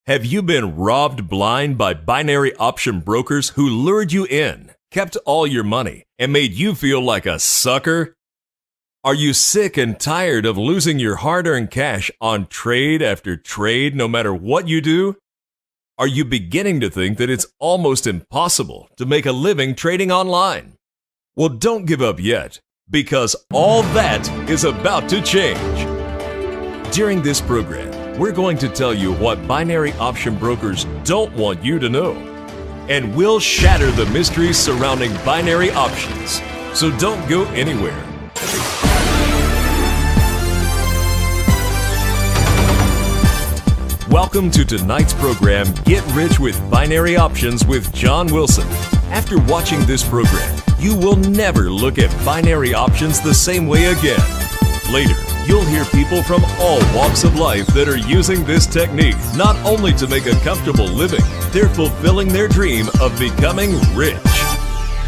Have you been robbed blind by binary option brokers who lured you in, kept all your money, and made you feel like a sucker? Are you sick and tired of losing your hard-earned cash on trade after trade no matter what you do? Are you beginning to think that it's almost impossible to make a living trading online? Well, don't give up yet, because all that is about to change. During this program, we're going to tell you what binary option brokers don't want you to know, and we'll shatter the mysteries surrounding binary options. So don't go anywhere. Welcome to tonight's program, Get Rich with Binary Options with John Wilson. After watching this program, you will never look at binary options the same way again. Later, you'll hear people from all walks of life that are using this technique not only to make a comfortable living, they're fulfilling their dream of becoming rich.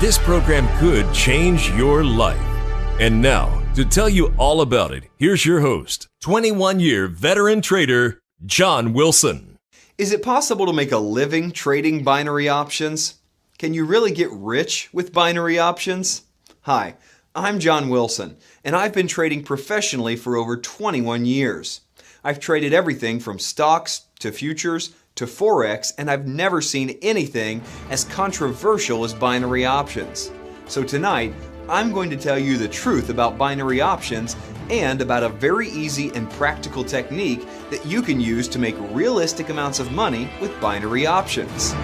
This program could change your life. And now, to tell you all about it, here's your host, 21-year veteran trader, John Wilson. Is it possible to make a living trading binary options? Can you really get rich with binary options? Hi, I'm John Wilson, and I've been trading professionally for over 21 years. I've traded everything from stocks to futures to Forex, and I've never seen anything as controversial as binary options. So tonight, I'm going to tell you the truth about binary options and about a very easy and practical technique that you can use to make realistic amounts of money with binary options.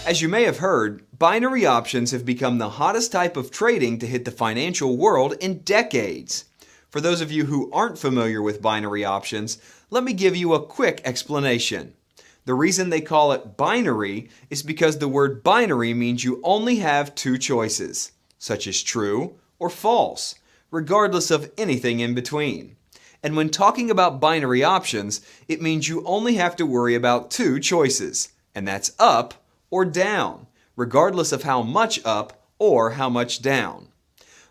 As you may have heard, binary options have become the hottest type of trading to hit the financial world in decades. For those of you who aren't familiar with binary options, let me give you a quick explanation. The reason they call it binary is because the word binary means you only have two choices, such as true or false, regardless of anything in between. And when talking about binary options, it means you only have to worry about two choices, and that's up or down, regardless of how much up or how much down.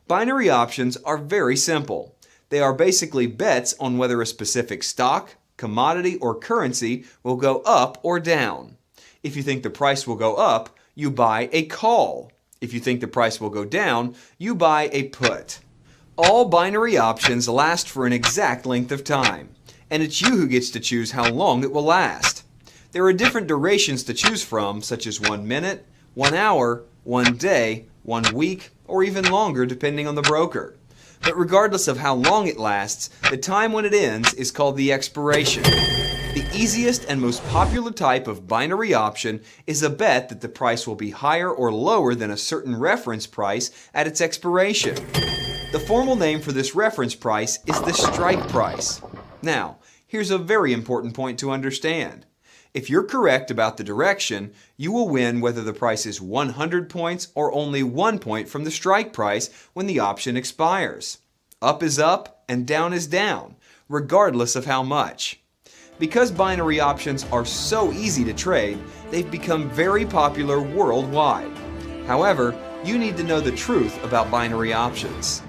Binary options are very simple. They are basically bets on whether a specific stock, commodity, or currency will go up or down. If you think the price will go up, you buy a call. If you think the price will go down, you buy a put. All binary options last for an exact length of time, and it's you who gets to choose how long it will last. There are different durations to choose from, such as 1 minute, 1 hour, 1 day, 1 week, or even longer depending on the broker. But regardless of how long it lasts, the time when it ends is called the expiration. The easiest and most popular type of binary option is a bet that the price will be higher or lower than a certain reference price at its expiration. The formal name for this reference price is the strike price. Now, here's a very important point to understand. If you're correct about the direction, you will win whether the price is 100 points or only 1 point from the strike price when the option expires. Up is up and down is down, regardless of how much. Because binary options are so easy to trade, they've become very popular worldwide. However, you need to know the truth about binary options.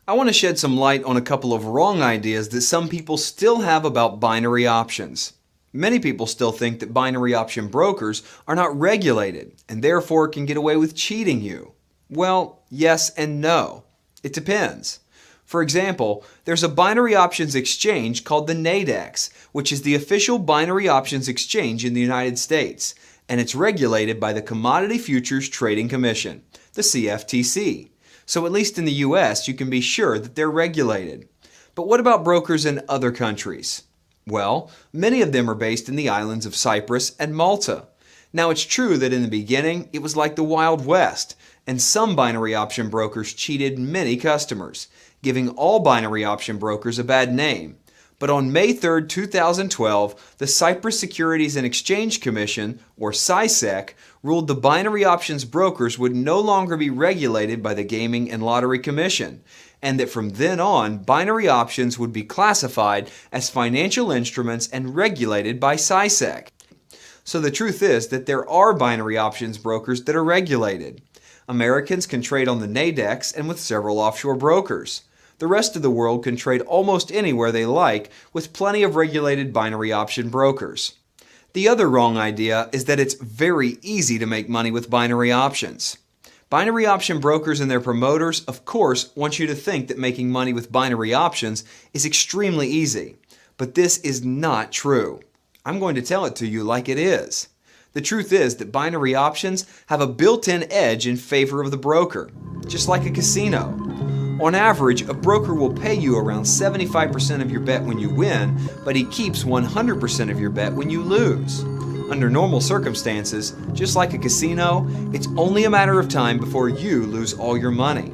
I want to shed some light on a couple of wrong ideas that some people still have about binary options. Many people still think that binary option brokers are not regulated and therefore can get away with cheating you. Well, yes and no. It depends. For example, there's a binary options exchange called the NADEX, which is the official binary options exchange in the United States, and it's regulated by the Commodity Futures Trading Commission, the CFTC. So at least in the US, you can be sure that they're regulated. But what about brokers in other countries? Well, many of them are based in the islands of Cyprus and Malta. Now it's true that in the beginning, it was like the Wild West, and some binary option brokers cheated many customers, giving all binary option brokers a bad name. But on May 3, 2012, the Cyprus Securities and Exchange Commission, or CySEC, ruled the binary options brokers would no longer be regulated by the Gaming and Lottery Commission, and that from then on, binary options would be classified as financial instruments and regulated by CySEC. So the truth is that there are binary options brokers that are regulated. Americans can trade on the NADEX and with several offshore brokers. The rest of the world can trade almost anywhere they like with plenty of regulated binary option brokers. The other wrong idea is that it's very easy to make money with binary options. Binary option brokers and their promoters, of course, want you to think that making money with binary options is extremely easy. But this is not true. I'm going to tell it to you like it is. The truth is that binary options have a built-in edge in favor of the broker, just like a casino. On average, a broker will pay you around 75% of your bet when you win, but he keeps 100% of your bet when you lose. Under normal circumstances, just like a casino, it's only a matter of time before you lose all your money.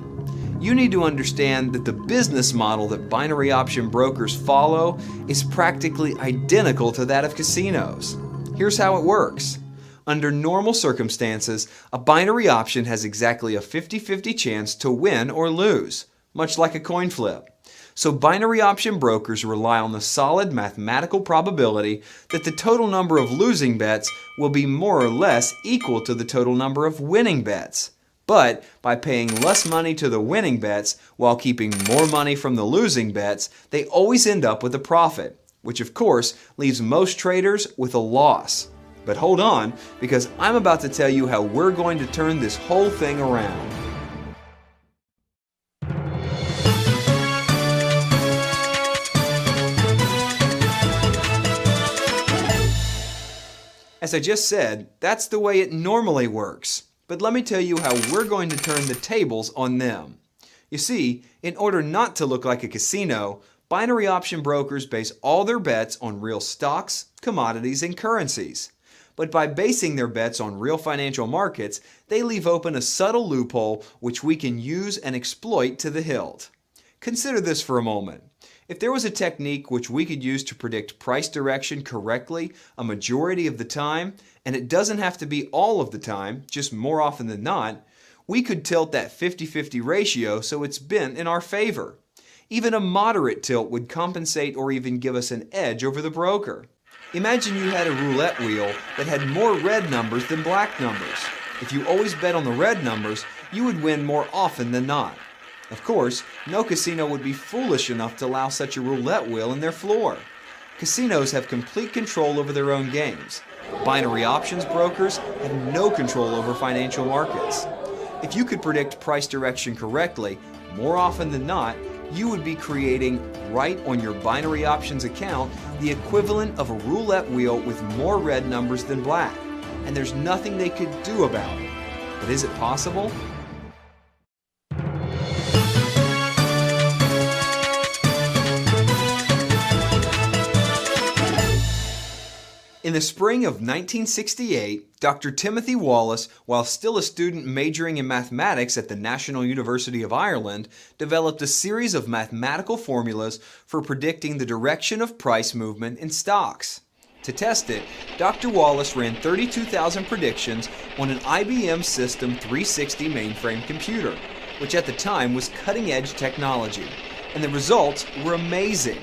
You need to understand that the business model that binary option brokers follow is practically identical to that of casinos. Here's how it works. Under normal circumstances, a binary option has exactly a 50-50 chance to win or lose, much like a coin flip. So binary option brokers rely on the solid mathematical probability that the total number of losing bets will be more or less equal to the total number of winning bets. But by paying less money to the winning bets while keeping more money from the losing bets, they always end up with a profit, which of course leaves most traders with a loss. But hold on, because I'm about to tell you how we're going to turn this whole thing around. As I just said, that's the way it normally works. But let me tell you how we're going to turn the tables on them. You see, in order not to look like a casino, binary option brokers base all their bets on real stocks, commodities, and currencies. But by basing their bets on real financial markets, they leave open a subtle loophole which we can use and exploit to the hilt. Consider this for a moment. If there was a technique which we could use to predict price direction correctly a majority of the time, and it doesn't have to be all of the time, just more often than not, we could tilt that 50-50 ratio so it's bent in our favor. Even a moderate tilt would compensate or even give us an edge over the broker. Imagine you had a roulette wheel that had more red numbers than black numbers. If you always bet on the red numbers, you would win more often than not. Of course, no casino would be foolish enough to allow such a roulette wheel in their floor. Casinos have complete control over their own games. Binary options brokers have no control over financial markets. If you could predict price direction correctly, more often than not, you would be creating, right on your binary options account, the equivalent of a roulette wheel with more red numbers than black. And there's nothing they could do about it. But is it possible? In the spring of 1968, Dr. Timothy Wallace, while still a student majoring in mathematics at the National University of Ireland, developed a series of mathematical formulas for predicting the direction of price movement in stocks. To test it, Dr. Wallace ran 32,000 predictions on an IBM System 360 mainframe computer, which at the time was cutting-edge technology, and the results were amazing.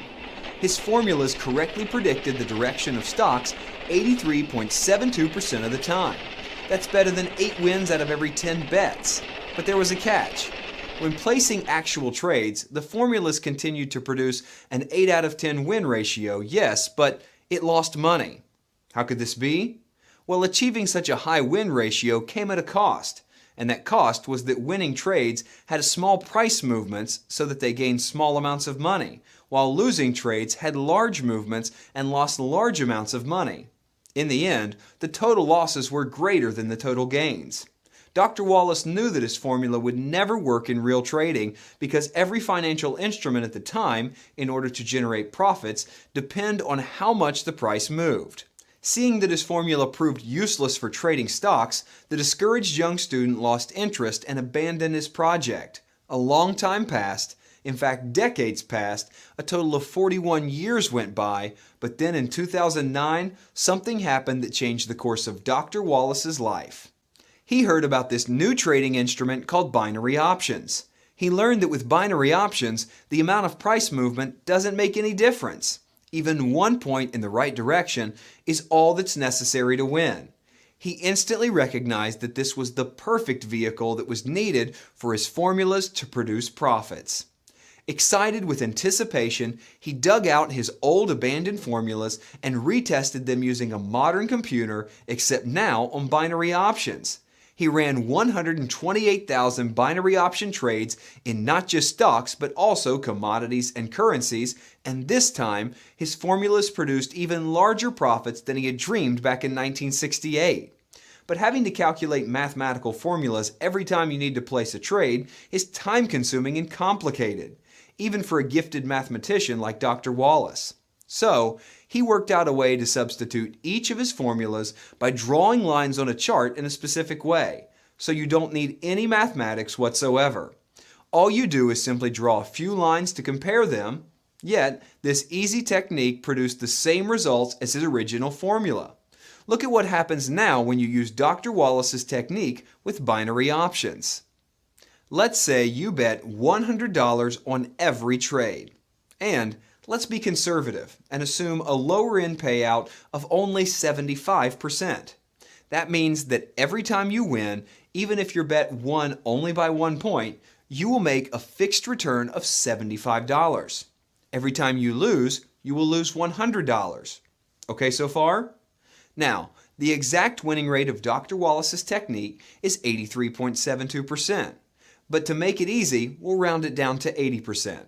His formulas correctly predicted the direction of stocks 83.72% of the time. That's better than 8 wins out of every 10 bets. But there was a catch. When placing actual trades, the formulas continued to produce an 8 out of 10 win ratio, yes, but it lost money. How could this be? Well, achieving such a high win ratio came at a cost. And that cost was that winning trades had small price movements so that they gained small amounts of money, while losing trades had large movements and lost large amounts of money. In the end, the total losses were greater than the total gains. Dr. Wallace knew that his formula would never work in real trading because every financial instrument at the time, in order to generate profits, depend on how much the price moved. Seeing that his formula proved useless for trading stocks, the discouraged young student lost interest and abandoned his project. A long time passed. In fact, decades passed, a total of 41 years went by, but then in 2009, something happened that changed the course of Dr. Wallace's life. He heard about this new trading instrument called binary options. He learned that with binary options, the amount of price movement doesn't make any difference. Even 1 point in the right direction is all that's necessary to win. He instantly recognized that this was the perfect vehicle that was needed for his formulas to produce profits. Excited with anticipation, he dug out his old abandoned formulas and retested them using a modern computer, except now on binary options. He ran 128,000 binary option trades in not just stocks, but also commodities and currencies, and this time, his formulas produced even larger profits than he had dreamed back in 1968. But having to calculate mathematical formulas every time you need to place a trade is time-consuming and complicated, even for a gifted mathematician like Dr. Wallace. So, he worked out a way to substitute each of his formulas by drawing lines on a chart in a specific way, so you don't need any mathematics whatsoever. All you do is simply draw a few lines to compare them, yet this easy technique produced the same results as his original formula. Look at what happens now when you use Dr. Wallace's technique with binary options. Let's say you bet $100 on every trade. And let's be conservative and assume a lower end payout of only 75%. That means that every time you win, even if your bet won only by 1 point, you will make a fixed return of $75. Every time you lose, you will lose $100. Okay so far? Now, the exact winning rate of Dr. Wallace's technique is 83.72%. But to make it easy, we'll round it down to 80%.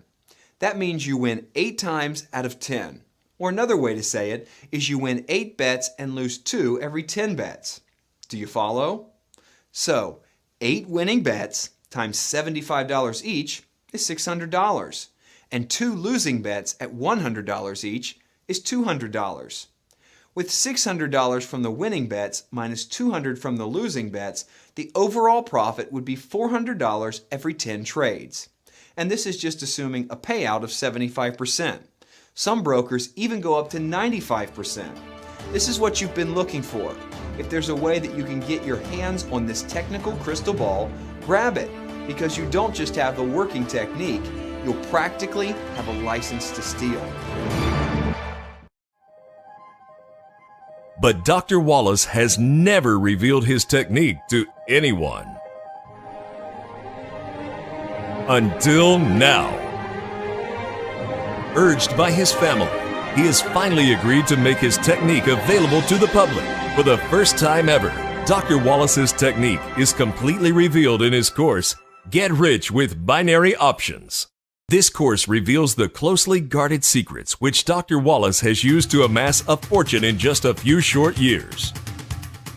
That means you win 8 times out of 10. Or another way to say it is you win 8 bets and lose 2 every 10 bets. Do you follow? So, 8 winning bets times $75 each is $600. And 2 losing bets at $100 each is $200. With $600 from the winning bets minus $200 from the losing bets, the overall profit would be $400 every 10 trades. And this is just assuming a payout of 75%. Some brokers even go up to 95%. This is what you've been looking for. If there's a way that you can get your hands on this technical crystal ball, grab it, because you don't just have the working technique, you'll practically have a license to steal. But Dr. Wallace has never revealed his technique to anyone. Until now. Urged by his family, he has finally agreed to make his technique available to the public. For the first time ever, Dr. Wallace's technique is completely revealed in his course, Get Rich with Binary Options. This course reveals the closely guarded secrets which Dr. Wallace has used to amass a fortune in just a few short years.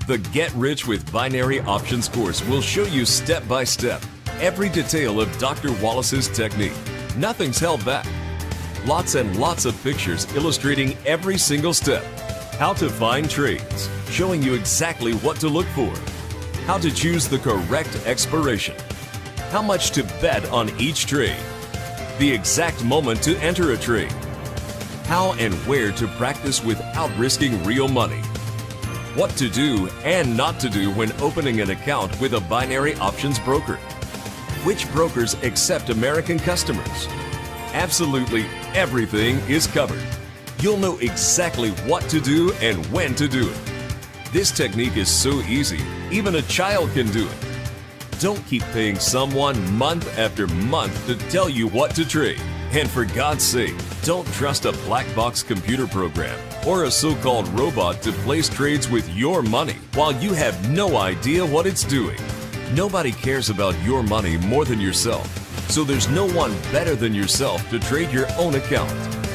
The Get Rich with Binary Options course will show you step by step every detail of Dr. Wallace's technique. Nothing's held back. Lots and lots of pictures illustrating every single step. How to find trades, showing you exactly what to look for. How to choose the correct expiration. How much to bet on each trade. The exact moment to enter a trade. How and where to practice without risking real money. What to do and not to do when opening an account with a binary options broker. Which brokers accept American customers. Absolutely everything is covered. You'll know exactly what to do and when to do it. This technique is so easy, even a child can do it. Don't keep paying someone month after month to tell you what to trade. And for God's sake, don't trust a black box computer program or a so-called robot to place trades with your money while you have no idea what it's doing. Nobody cares about your money more than yourself, so there's no one better than yourself to trade your own account.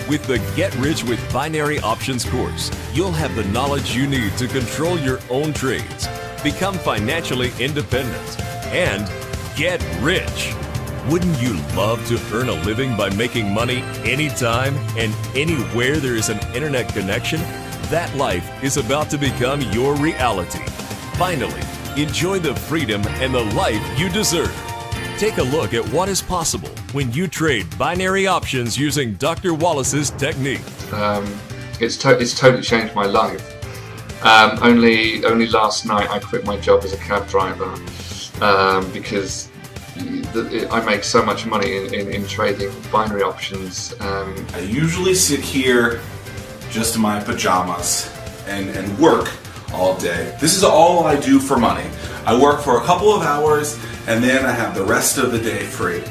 With the Get Rich with Binary Options course, you'll have the knowledge you need to control your own trades, become financially independent, and get rich. Wouldn't you love to earn a living by making money anytime and anywhere there is an internet connection? That life is about to become your reality. Finally, enjoy the freedom and the life you deserve. Take a look at what is possible when you trade binary options using Dr. Wallace's technique. It's totally changed my life. Only last night I quit my job as a cab driver because I make so much money in trading binary options. I usually sit here just in my pajamas and work all day. This is all I do for money. I work for a couple of hours and then I have the rest of the day free.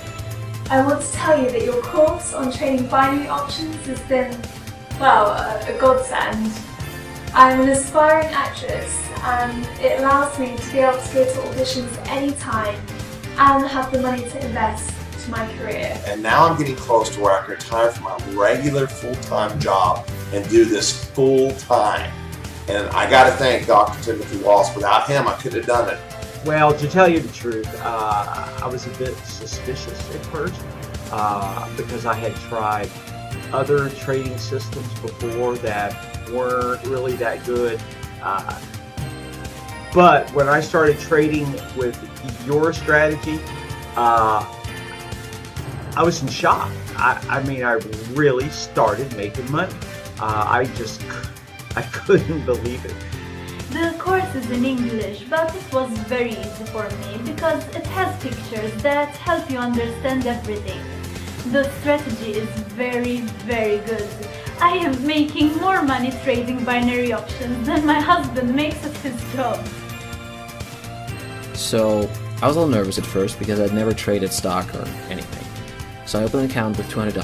I want to tell you that your course on trading binary options has been, well, a godsend. I'm an aspiring actress and it allows me to be able to go to auditions anytime and have the money to invest to my career. And now I'm getting close to where I can retire from my regular full-time job and do this full-time. And I got to thank Dr. Timothy Wallace. Without him, I couldn't have done it. Well, to tell you the truth, I was a bit suspicious at first because I had tried other trading systems before that weren't really that good. But when I started trading with your strategy, I was in shock. I mean, I really started making money. I couldn't believe it. The course is in English, but it was very easy for me because it has pictures that help you understand everything. The strategy is very, very good. I am making more money trading binary options than my husband makes at his job. So, I was a little nervous at first because I'd never traded stock or anything. So I opened an account with $200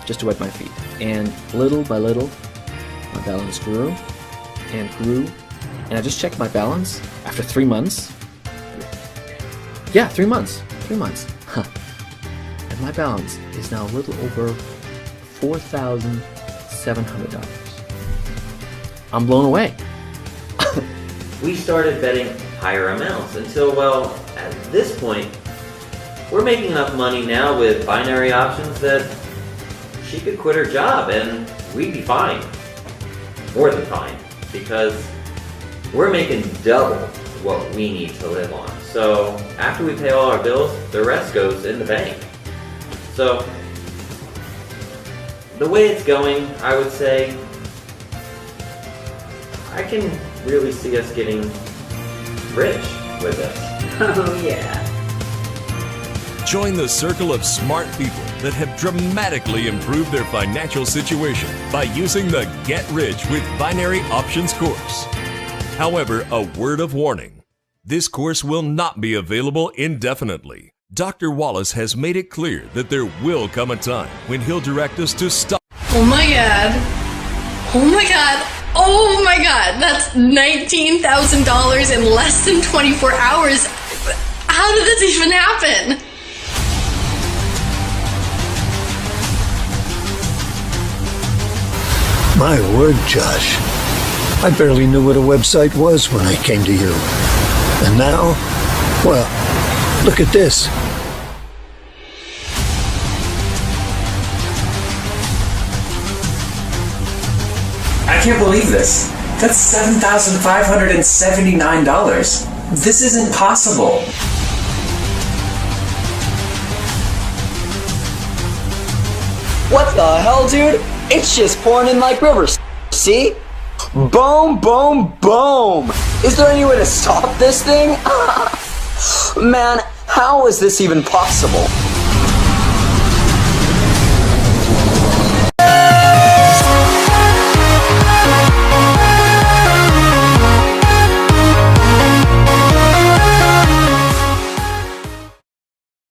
just to wet my feet. And little by little, my balance grew and grew. And I just checked my balance after 3 months. Yeah, 3 months. 3 months. Huh. And my balance is now a little over $4,700. I'm blown away. We started betting higher amounts until, well, at this point, we're making enough money now with binary options that she could quit her job and we'd be fine. More than fine, because we're making double what we need to live on. So after we pay all our bills, the rest goes in the bank. So the way it's going, I would say, I can really see us getting rich with this. Oh yeah. Join the circle of smart people that have dramatically improved their financial situation by using the Get Rich with Binary Options course. However, a word of warning. This course will not be available indefinitely. Dr. Wallace has made it clear that there will come a time when he'll direct us to stop. Oh my god. Oh my god. Oh my god. That's $19,000 in less than 24 hours. How did this even happen? My word, Josh. I barely knew what a website was when I came to you. And now, well, look at this. I can't believe this. That's $7,579. This isn't possible. What the hell, dude? It's just pouring in like rivers. See? Boom, boom, boom! Is there any way to stop this thing? Man, how is this even possible?